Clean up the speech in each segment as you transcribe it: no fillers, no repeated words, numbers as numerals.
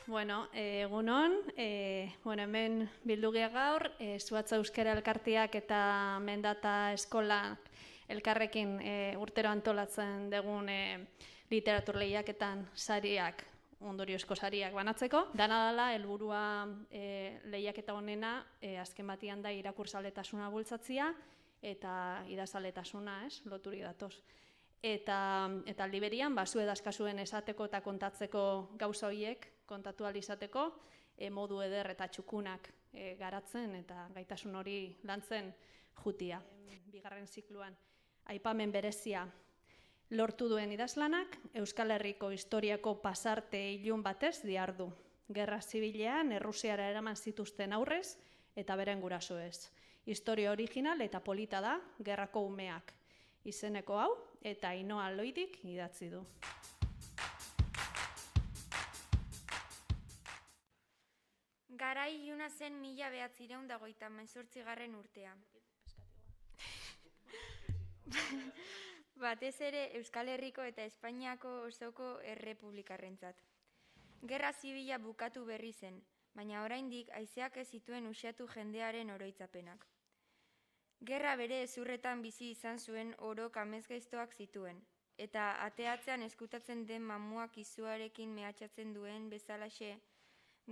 Egunon, hemen bildu gea gaur, Zuhatza Euskara Elkarteak eta Mendata Eskolak elkarrekin urtero antolatzen dugun literatur lehiaketan sariak, ondoriozko sariak banatzeko. Dana dela, helburua lehiaketa honena, azken batian da irakurzaletasuna bultzatzia eta idazaletasuna, loturik datoz. Eta liberian, zu edazkazuen esateko eta kontatzeko gauza horiek, kontatu ahal izateko, modu eder eta txukunak garatzen eta gaitasun hori lantzen jutia. Bigarren zikluan, aipamen berezia lortu duen idazlanak, Euskal Herriko historiako pasarte ilun batez dihardu. Gerra zibilean, Errusiara eraman zituzten aurrez eta beren gurasoez. Historia original eta polita da, gerrako umeak. Izeneko hau eta Ainhoa Loidik idatzi du. Garai iluna zen 1928 urtea. Batez ere Euskal Herriko eta Espainiako osoko errepublikarrentzat. Gerra zibila bukatu berri zen, baina oraindik haizeak ez zituen uxatu jendearen oroitzapenak. Gerra bere ezurretan bizi izan zuen orok amezgaiztoak zituen, eta ateatzean eskutatzen den mamuak izuarekin mehatxatzen duen bezalaxe,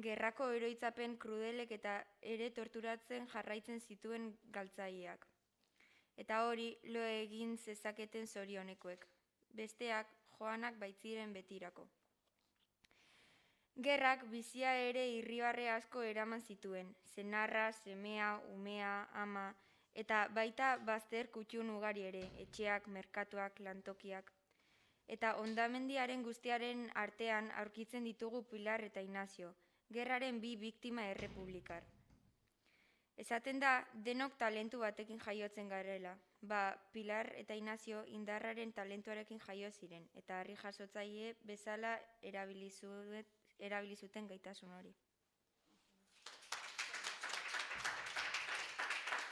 gerrako eroitzapen krudelek eta ere torturatzen jarraitzen zituen galtzaileak. Eta hori lo egin zezaketen zorionekoek, besteak joanak baitziren betirako. Gerrak bizia ere irribarre asko eraman zituen, senarra, semea, umea, ama, eta baita bazter kutxun ugari ere, etxeak, merkatuak, lantokiak. Eta hondamendiaren guztiaren artean aurkitzen ditugu Pilar eta Inazio, gerraren bi biktima errepublikar. Esaten da, denok talentu batekin jaiotzen garela, Pilar eta Inazio indarraren talentuarekin jaio ziren, eta harri jasotzaile bezala erabili zuten gaitasun hori.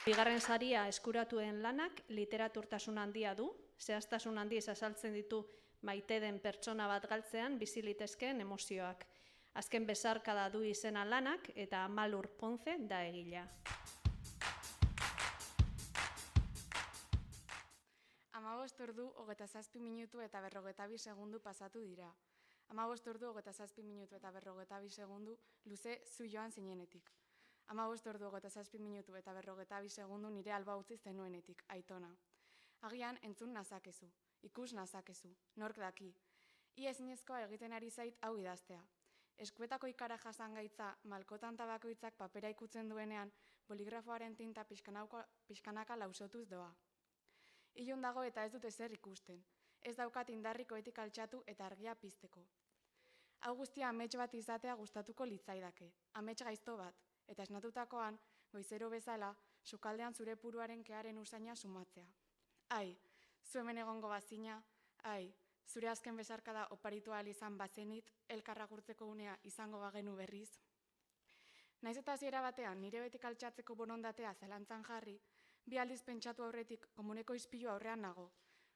Bigarren saria eskuratuen lanak literaturtasun handia du, zehaztasun handiz azaltzen ditu maite den pertsona bat galtzean bizi litezkeen emozioak. Azken besarkada du izena lanak eta Malur Ponce da egilea. 15 ordu 27 minutu eta 52 segundu pasatu dira. 15 ordu 27 minutu eta 52 segundu luze zu joan zinenetik. 15 ordu 27 minutu eta 52 segundu nire alba utzi zenuenetik, Aitona. Agian entzun nazakezu, ikus nazakezu, nork daki. Ia ezinezkoa egiten ari zait hau idaztea. Eskuetako ikara jasan gaitza, malkotan tabakoitzak papera ikutzen duenean, boligrafoaren tinta pixkanaka lausotuz doa. Ilun dago eta ez dut ezer ikusten. Ez daukat indarrikoetik altxatu eta argia pizteko. Hau guztia amets bat izatea gustatuko litzaidake, amets gaizto bat, eta esnatutakoan, goizero bezala, sukaldean zure puruaren kearen usaina sumatzea. Ai, zu hemen egongo bazina, ai, zure azken besarkada oparitu ahal izan bazenit, elkarra gurtzeko unea izango bagenu berriz. Naiz eta hasiera batean nire betik altxatzeko borondatea zalantzan jarri, bi aldiz pentsatu aurretik komuneko ispilu aurrean nago.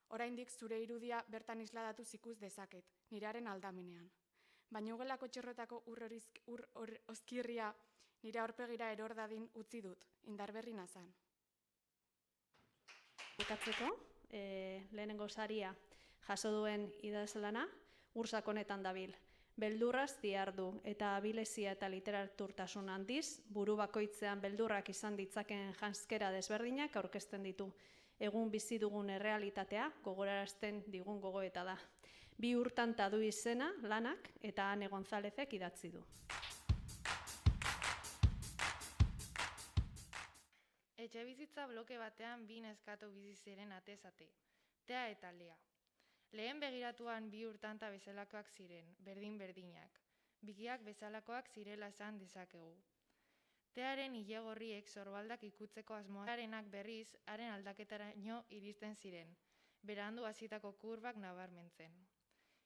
Oraindik zure irudia bertan isladatu ikus dezaket, nirearen aldamenean. Baina ugelako txerrotako ur oskirria nire aurpegira eror dadin utzi dut, indarberri nazan. Bukatzeko, lehenengo saria jaso duen idazlana, ursakonetan dabil. Beldurraz dihardu eta abilezia eta literaturtasun handiz, buru bakoitzean beldurrak izan ditzaken janzkera desberdinak aurkezten ditu. Egun bizi dugun errealitatea gogorarazten digun gogoeta da. 2 urtan du izena lanak eta Ane Gonzalezek idatzi du. Etxebizitza bloke batean 2 neskato bizi ziren atez-ate, Tea eta Lea. Lehen begiratuan 2 urtanta bezalakoak ziren, berdin-berdinak. Bikiak bezalakoak zirela esan dezakegu. Tearen ilegorriek sorbaldak ikutzeko asmoarenak berriz, haren aldaketaraino iristen ziren, berandu hasitako kurbak nabarmentzen.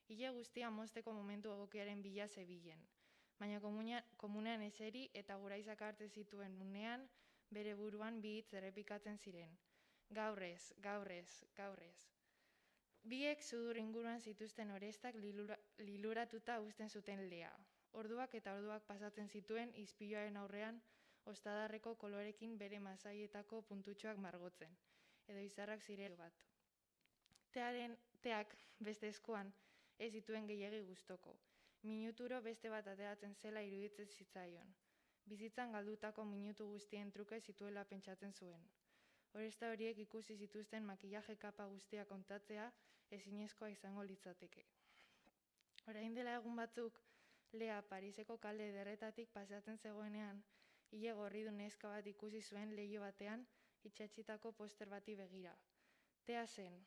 Ile guztia mozteko momentu egokiaren bila zebilen, baina komunean eseri eta guraizak hartze zituen unean, bere buruan 2 hitz errepikatzen ziren. Gaurrez, gaurrez, gaurrez. Biek sudur inguruan zituzten orestak liluratuta uzten zuten Lea. Orduak eta orduak pasatzen zituen ispiluaren aurrean, ostadarreko kolorekin bere masaietako puntutxoak margotzen, edo izarrak ziren bat. Teak beste eskuan ez zituen gehiegi gustoko. Minuturo beste bat ateratzen zela iruditzen zitzaion. Bizitzan galdutako minutu guztien truke zituela pentsatzen zuen. Oresta horiek ikusi zituzten makillaje kapa guztia kontatzea ezinezkoa izango litzateke. Orain dela egun batzuk, Lea Pariseko kale ederretatik paseatzen zegoenean, ile gorridun neska bat ikusi zuen leiho batean itsatsitako poster bati begira. Tea zen,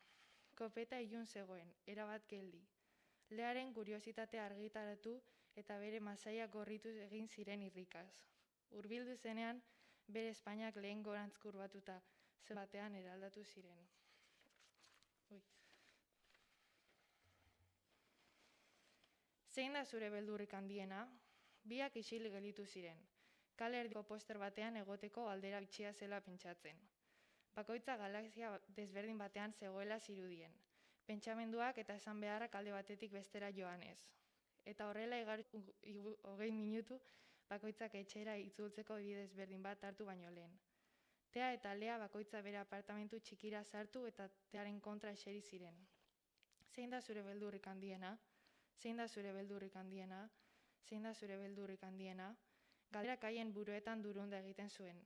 kopeta ilun zegoen, erabat geldi. Learen kuriositatea argitaratu eta bere masaiak gorritu egin ziren irrikaz. Hurbildu zenean, bere Espainiak lehen gorantz kurbatuta batean eraldatu ziren. Zein da zure beldurrik handiena? Biak isilik gelditu ziren. Kale erdiko poster batean egoteko galdera bitxia zela pentsatzen. Bakoitza galaxia desberdin batean zegoela zirudien. Pentsamenduak eta esan beharrak alde batetik bestera joanez. Eta horrela 20 minutu bakoitzak etxera itzultzeko bide desberdin bat hartu baino lehen. Tea eta Lea bakoitza bere apartamentu txikira sartu eta Tearen kontra eseri ziren. Zein da zure beldurrik handiena? Zein da zure beldurrik handiena? Zein da zure beldurrik handiena? Galderak haien buruetan durunda egiten zuen.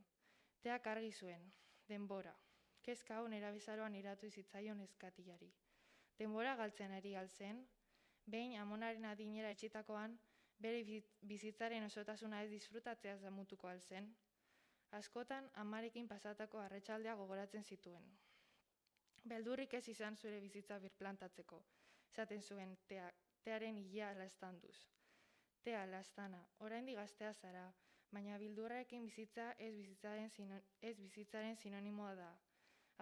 Teak argi zuen. Denbora. Kezka hau nerabezaroan iratu zitzaion eskatilari. Denbora galtzen ari galtzen, behin amonaren adinera etxitakoan, bere bizitzaren osotasuna ez disfrutatzeaz damutuko alzen. Askotan, amarekin pasatako arratsaldea gogoratzen zituen. Beldurrik ez izan zure bizitza birplantatzeko, esaten zuen Tearen ilea lastanduz. Tea, lastana, oraindik gaztea zara, baina beldurrarekin bizitza ez bizitzaren sinonimoa da.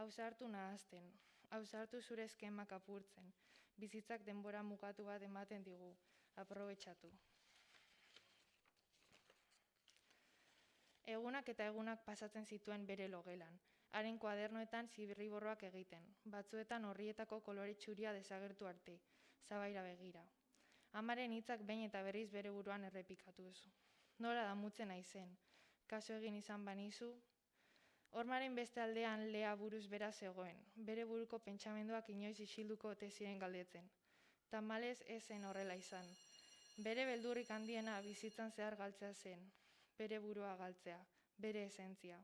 Ausartu nahazten, ausartu zure eskemak apurtzen, bizitzak denbora mugatu bat ematen digu, aprobetxatu. Egunak eta egunak pasatzen zituen bere logelan, haren kuadernoetan zirriborroak egiten, batzuetan horrietako kolore txuria desagertu arte, zabaira begira. Amaren hitzak behin eta berriz bere buruan errepikatuz. Nola damutzen naizen, kaso egin izan banizu. Hormaren beste aldean Lea buruz bera zegoen, bere buruko pentsamenduak inoiz isilduko ote ziren galdetzen. Tamalez ez zen horrela izan. Bere beldurrik handiena bizitzan zehar galtzea zen, bere burua galtzea, bere esentzia.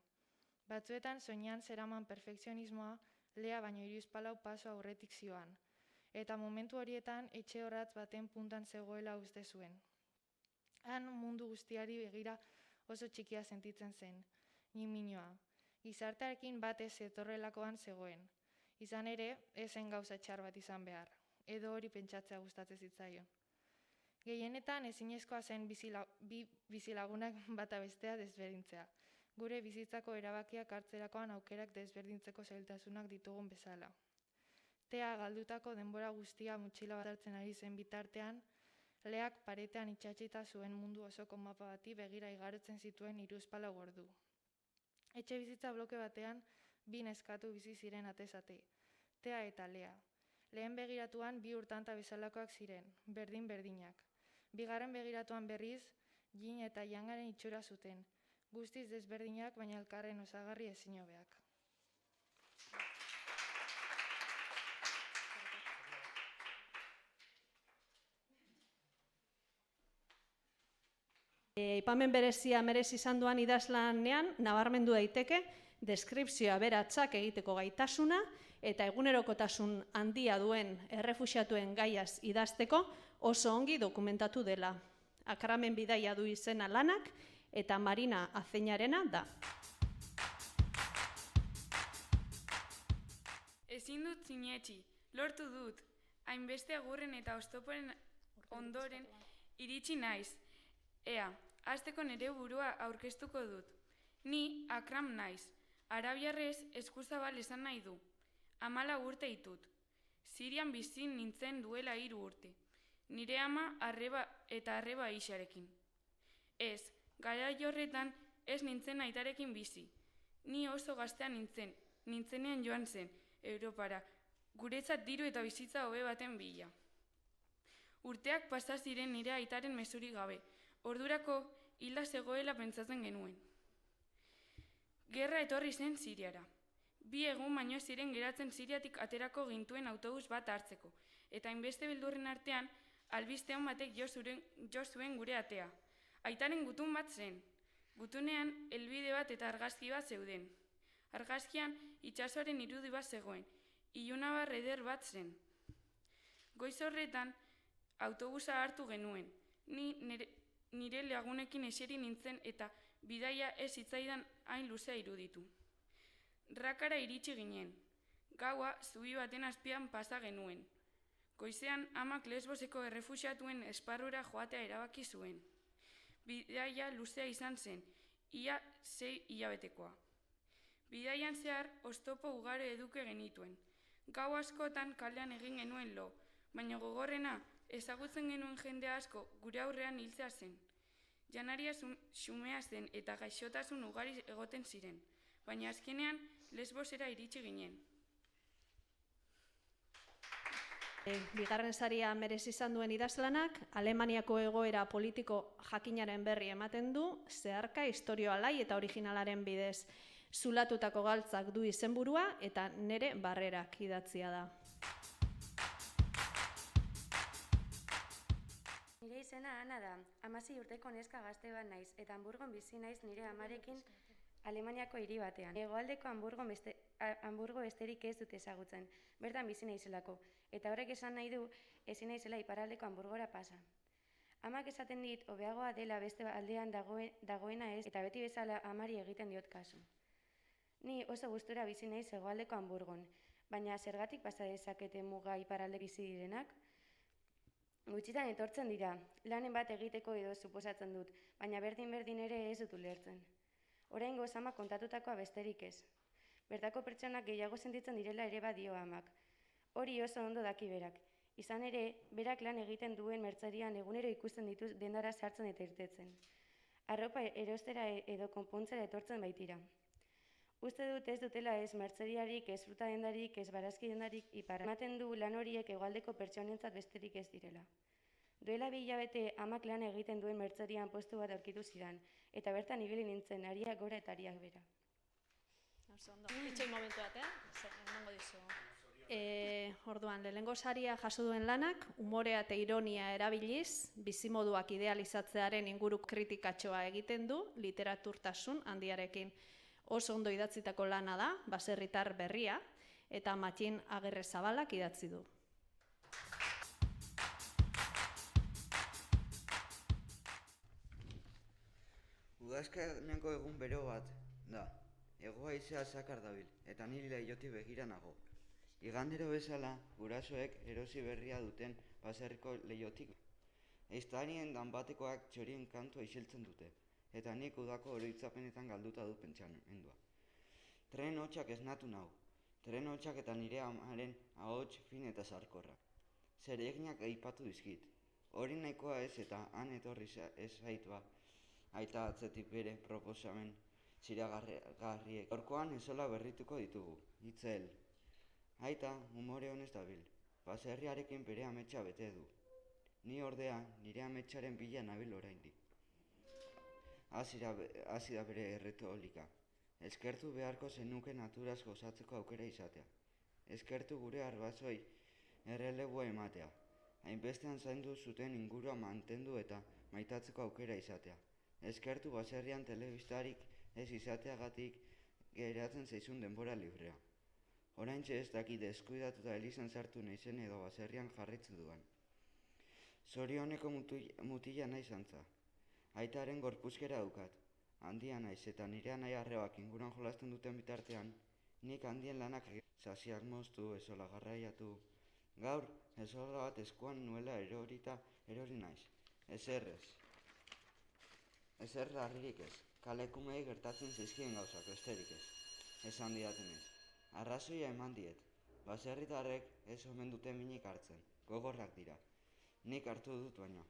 Batzuetan soinean zeraman perfekzionismoa Lea baino 3 paso aurretik zioan, eta momentu horietan etxe horratz baten puntan zegoela uste zuen. Han mundu guztiari begira oso txikia sentitzen zen, niminoa. Gizartearekin bat ez zetorrelakoan zegoen. Izan ere, ez zen gauza txar bat izan behar, edo hori pentsatzea gustatzen zitzaion. Gehienetan ezinezkoa zen bi bizilagunak bata bestea desberdintzea, gure bizitzako erabakiak hartzerakoan aukerak desberdintzeko zailtasunak ditugun bezala. Tea galdutako denbora guztia motxila bat hartzen ari zen bitartean, Leak paretean itsatsita zuen mundu osoko mapa bati begira igarotzen zituen 3 ordu. Etxe bizitza bloke batean, 2 neskatu bizi ziren atez-ate, Tea eta Lea. Lehen begiratuan 2 urtanta bezalakoak ziren, berdin-berdinak. Bigarren begiratuan berriz, yin eta yangaren itxura zuten, guztiz desberdinak baina elkarren osagarri ezin hobeak. Aipamen berezia merezi izan duan idazlanean nabarmendu daiteke deskripzioa beratsak egiteko gaitasuna eta egunerokotasun handia duen errefuxiatuen gaiaz idazteko oso ongi dokumentatu dela. Akramen bidaia du izena lanak eta Marina Azeñarena da. Ezin dut sinetsi, lortu dut, hainbeste agurren eta oztoporen ondoren iritsi naiz. Ea, hasteko nire burua aurkeztuko dut. Ni Akram naiz, arabiarrez eskuzabal esan nahi du. 14 urte ditut. Sirian bizi nintzen duela 3 urte. Nire ama eta arreba isarekin. Ez, garai horretan ez nintzen aitarekin bizi. Ni oso gaztea nintzenean joan zen, Europara, guretzat diru eta bizitza hobe baten bila. Urteak pasa ziren nire aitaren mezurik gabe, Ordurako hilda zegoela pentsatzen genuen. Gerra etorri zen Siriara. 2 egun baino ziren geratzen Siriatik aterako gintuen autobus bat hartzeko, eta hainbeste beldurren artean albiste on batek jo zuen gure atea. Aitaren gutun bat zen. Gutunean helbide bat eta argazki bat zeuden. Argazkian itsasoaren irudi bat zegoen, ilunabar eder bat zen. Goiz horretan autobusa hartu genuen. Ni nire lagunekin eseri nintzen eta bidaia ez zitzaidan hain luzea iruditu. Rakara iritsi ginen. Gaua zubi baten azpian pasa genuen. Goizean amak Lesboseko errefuxiatuen esparrura joatea erabaki zuen. Bidaia luzea izan zen, ia 6 hilabetekoa. Bidaian zehar oztopo ugari eduki genituen. Gau askotan kalean egin genuen lo, baina gogorrena ezagutzen genuen jende asko gure aurrean hiltzea zen. Janaria xumea zen eta gaixotasun ugari egoten ziren, baina azkenean Lesbosera iritsi ginen. Bigarren saria merezi izan duen idazlanak, Alemaniako egoera politiko jakinaren berri ematen du, zeharka istorio alai eta originalaren bidez. Zulatutako galtzak du izenburua eta Nere Barrerak idatzia da. Nire izena Ana da, 16 urteko neska gazte bat naiz, eta Hamburgon bizi naiz nire amarekin Alemaniako hiri batean. Hegoaldeko Hamburgo besterik ez dut ezagutzen, bertan bizi naizelako, eta horrek esan nahi du ezin naizela iparraldeko Hamburgora pasa. Amak esaten dit, hobeagoa dela beste aldean dagoena ez, eta beti bezala amari egiten diot kasu. Ni oso gustura bizi naiz hegoaldeko Hamburgon, baina zergatik pasa dezakete muga iparralde bizi direnak? Gutxitan etortzen dira, lanen bat egiteko edo suposatzen dut, baina berdin ere ez dut ulertzen. Oraingoz amak kontatutakoa besterik ez. Bertako pertsonak gehiago sentitzen direla ere badio amak. Hori oso ondo daki berak. Izan ere, berak lan egiten duen mertzerian egunero ikusten dituz dendara sartzen eta irtetzen. Arropa erostera edo konpontzera etortzen baitira. Uste dut ez dutela ez mertzeriarik, ez fruta dendarik, ez barazki dendarik iparra. Ematen du lan horiek hegoaldeko pertsonentzat besterik ez direla. Duela 2 hilabete amak lan egiten duen mertzerian postu bat aurkitu zidan, eta bertan ibili nintzen, ariak gora eta ariak bera. Itxoi momentu bat, emango dizu. Orduan, lehenengo saria jaso duen lanak, umorea eta ironia erabiliz, bizimoduak idealizatzearen inguru kritikatxoa egiten du, literaturtasun handiarekin. Oso ondo idatzitako lana da, baserritar berria, eta Mattin Agerrezabalak idatzi du. Udazkeneko egun bero bat da. Hego haizea zakar dabil, eta niri leihotik begira nago. Igandero bezala, gurasoek erosi berria duten baserriko leihotik. Eiztarien danbatekoak txorien kantua isiltzen dute, eta nik udako oroitzapenetan galduta du pentsamendua. Tren hotxak esnatu nau, tren hotxak eta nire amaren ahots fin eta sarkorra. Zereginak aipatu dizkit. Hori nahikoa ez eta han etorri ez zaitua, aita atzetik bere proposamen ziragarriek. Gaurkoan ezola berrituko ditugu, itzel. Aita, umore honez dabil, baserriarekin bere ametsa bete du. Ni ordea, nire ametsaren bila nabil oraindik. Hasi da bere erretolika. Eskertu beharko zenuke naturaz gozatzeko aukera izatea. Eskertu gure arbazoi erreleboa ematea. Hainbestean zaindu zuten ingurua mantendu eta maitatzeko aukera izatea. Eskertu baserrian telebistarik ez izateagatik geratzen zaizun denbora librea. Oraintxe ez dakit deskuidatuta elizan sartu naizen edo baserrian jarritzen duan. Zorioneko mutila naiz antza. Aitaren gorpuzkera daukat. Handia naiz eta nire anai arrebak inguruan jolasten duten bitartean, nik handien lanak sasiak moztu, ezola garraiatu. Gaur, ezola bat eskuan nuela erori naiz. Ezerrez. Ezer larririk ez. Kalekumei gertatzen zizkien gauzak, besterik ez. Esan didatenez. Arrazoia eman diet. Baserritarrek ez omen dute minik hartzen. Gogorrak dira. Nik hartu dut baino.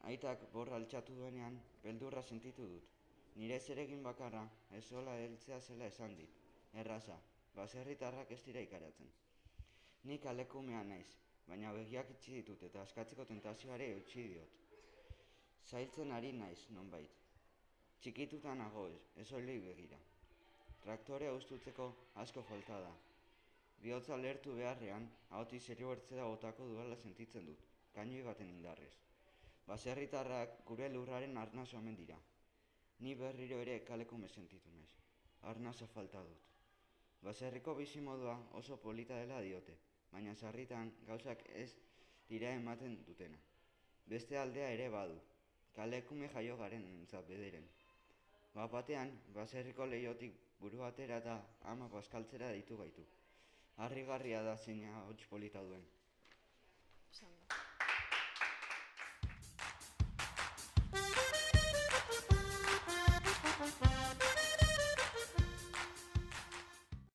Aitak borra altxatu duenean, beldurra sentitu dut. Nire zeregin bakarra, ezola heltzea zela esan dit. Erraza, baserritarrak ez dira ikaratzen. Nik alekumea naiz, baina begiak itxi ditut eta askatzeko tentazioare eutxi diot. Zailtzen ari naiz, nonbait. Txikituta nago, ez soilik begira. Traktorea ustutzeko asko falta da. Bihotza lehertu beharrean, ahotik zerribortzera botako duela sentitzen dut, kainoi baten indarrez. Baserritarrak gure lurraren arnasa omen dira. Ni berriro ere kaleko me sentitu naiz. Arnasa falta dut. Baserriko bizimodua oso polita dela diote, baina sarritan gauzak ez dira ematen dutena. Beste aldea ere badu, kalekume jaio garen entzat bederen. Batean, baserriko lehiotik burua atera eta ama bazkaltzera ditu gaitu. Harrigarria da zeina hots polita duen. Esan da.